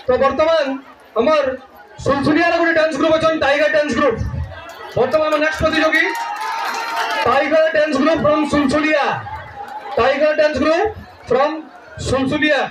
तो बर्तमान हमार सुलसुलिया गोटे डांस ग्रुप अच्छा टाइगर डांस ग्रुप बर्तमान नेक्स्ट प्रतियोगी tiger dance group from Sulsuliya tiger dance group from Sulsuliya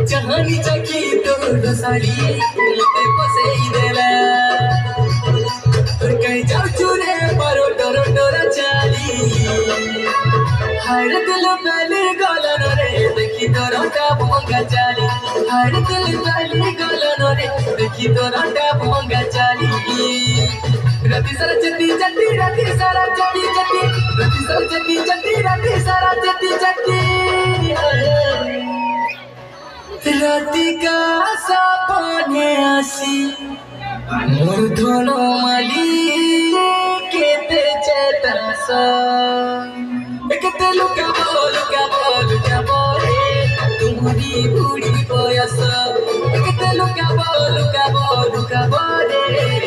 चहानी चकी तो साड़ी मते पसेई देला कहीं जाऊ चुरे परो डरो डोरा चाली हर दिल पहले गलन रे देखी तो रोटा भंगा चाली हर दिल पहले गलन रे देखी तो रोटा भंगा चाली रति सारा चटी चटी रति सारा चटी चटी रति सारा चटी चटी रति सारा चटी चटी राति का सपने आसी मोर धोनो माली केते चेतसा एकते लुका बोले तुम्हारी बूढ़ी बयस एकते लुका बोले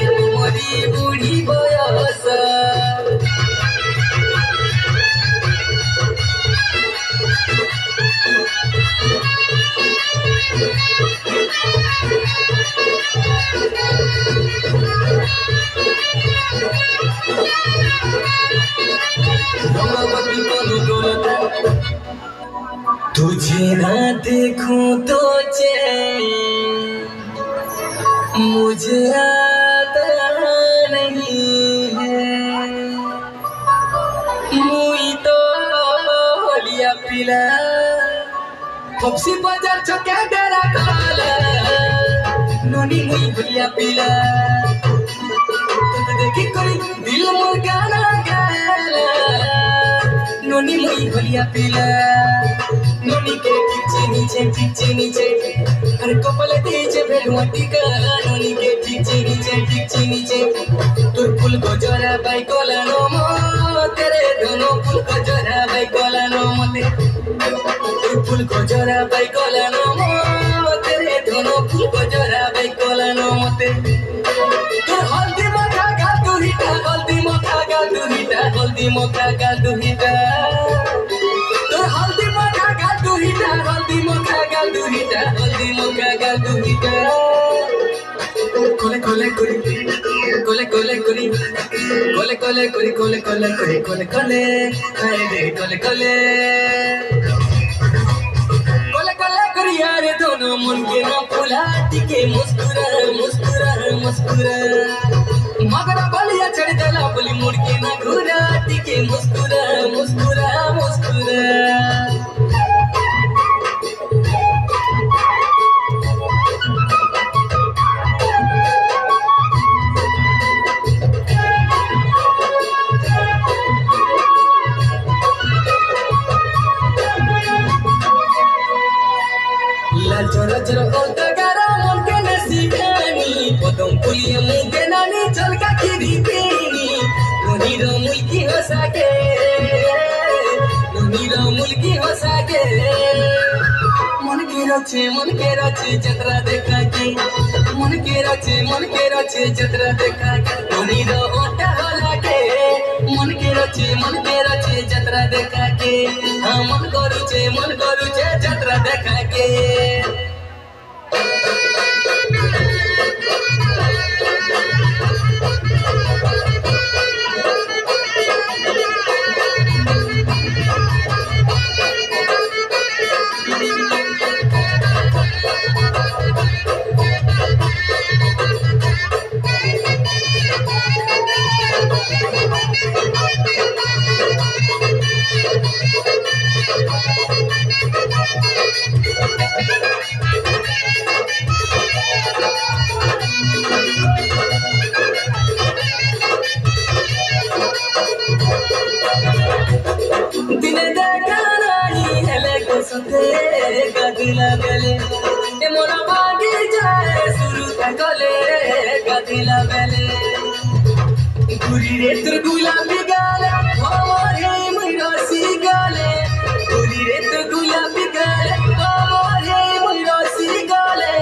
तुम्हारी बूढ़ी बयस तुझे ना देखूं तो चैन मुझे आता नहीं है मुई तो होलिया पिला पप्सी बाजार चौके डेरा काला नोनी मुई होलिया पिला तो देखी कोई दिल मोर गाना गाला नोनी मुई होलिया पिला नोनी के ठीक नीचे हर कपले दीजे भेलुआ टीका नोनी के ठीक नीचे तोर फूल को जरा बाई कोला नो मो तेरे दोनों फूल को जरा बाई कोला नो मते तोर फूल को जरा बाई कोला नो मो तेरे दोनों फूल को जरा बाई कोला नो मते तोर हल्दी मोखा गाल तू हिटा हल्दी मोखा गाल तू हिटा हल्दी मोखा गाल तू हिटा तोर हल्दी मोखा गाल तू हिटा हल्दी मोखा गाल तू हिटा हल्दी मोखा गाल तू हिटा कोले कोले कोली कोले कोले कोली कोले कोले कोली कोले कोले कोली कोले कोले हाय रे कोले कोले कोले कोले कोली यार दोनों मन के ना फुला टिके मुस्कुरा मुस्कुरा मुस्कुरा मगरा बलिया चढ़ गला बोली मुड़ के ना घूरा टिके मुस्कुरा मुस्कुरा मुस्कुरा चरचर ओतगारा मन के नसी खानी पदम पुलिया मुके नानी चलका खीरी पीनी नोनी रो मुल्की हंसा के नोनी रो मुल्की हंसा के मन के रचे जतरा देखा के मन के रचे जतरा देखा के नोनी रो ओटा होला के मन के रचे जतरा देखा के हाँ मन करूचे जतरा देखा के दिने देखा नहीं हेले को सुते गदिला बेले ए मोरा भागी जाए शुरू तकले गदिला बेले गुरी रे तुर गुलाबी गाले हमारे मुरसी गाले गुरी रे तुर गुलाबी गाले हमारे मुरसी गाले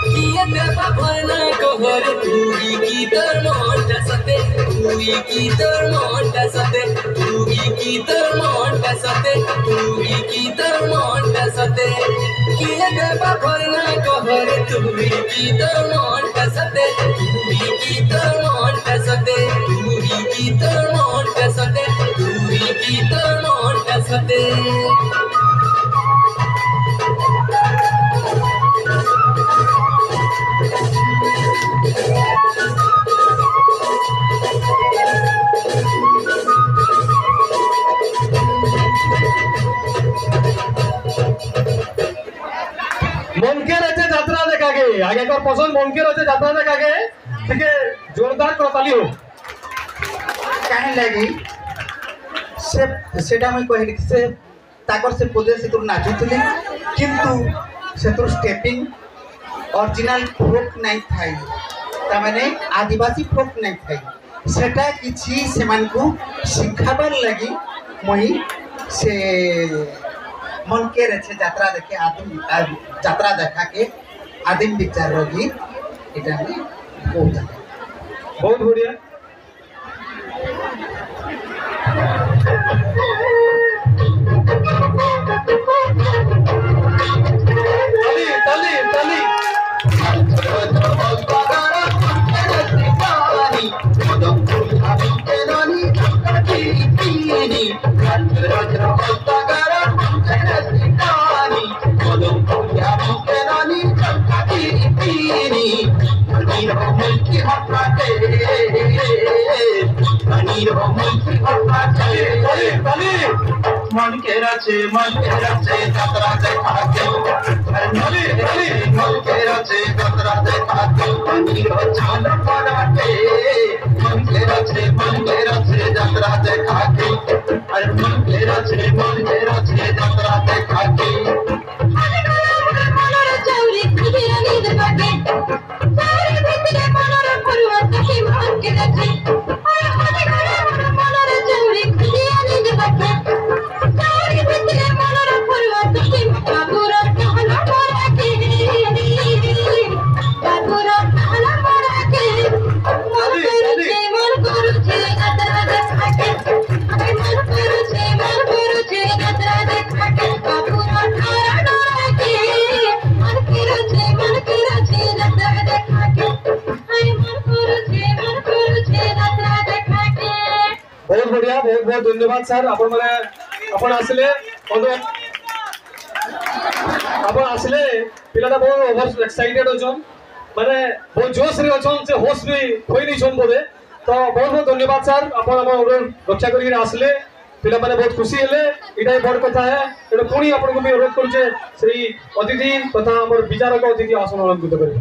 किए देवा भरना कोहर पूरी की तर मोटा सते पूरी की तर मोटा सते पूरी की तर मोटा सते पूरी की तर मोटा सते किए देवा भरना कोहर पूरी की तर मोटा सते पूरी की तर मोटा सते पूरी की तर मोटा सते पूरी की तर मोटा सते মনকে রয়েছে যাত্রা দেখাকে আগেকার পছন্দ মনকে রয়েছে যাত্রা দেখাকে থেকে জোরদার করতালি হোক কাহে লাগি সেটা আমি কহিলি সে তাকর সে পদে সে তোর নাচুଥିଲେ কিন্তু সে তোর স্টেপিং অরিজিনাল ফোক নাই থাই তা মানে আদিবাসী ফোক নাই থাই সেটা কিছু সেমানকু শিখাবার লাগি মই সে মনকে রয়েছে যাত্রা দেখে আদিম যাত্রা দেখাকে আদিম বিচার গীত এটা আমি বলতে বহুত বঢ়িয়া তালি তালি मन के रचे जतरा देखा के मन के रचे जतरा देखा के नीरो चाल पड़ाके मन के रचे जतरा देखा के अरे मन के रचे जतरा देखा के बहुत बढ़िया बहुत धन्यवाद सर आपण माने आपण आसले आपण आसले पिलाटा बहुत ओवर एक्साइटेड होचन माने बहुत जोश रे होचन से होश भी होई नहीं छन बोले तो बहुत धन्यवाद सर आपण हम अनुरोध रक्षा करी आसले पिला माने बहुत खुशी हेले इटा बड़ कथा है एटा पुणी आपण को भी अनुरोध करछे सेही अतिथि तथा हमर विचारक अतिथि आसन अलंकृत करी।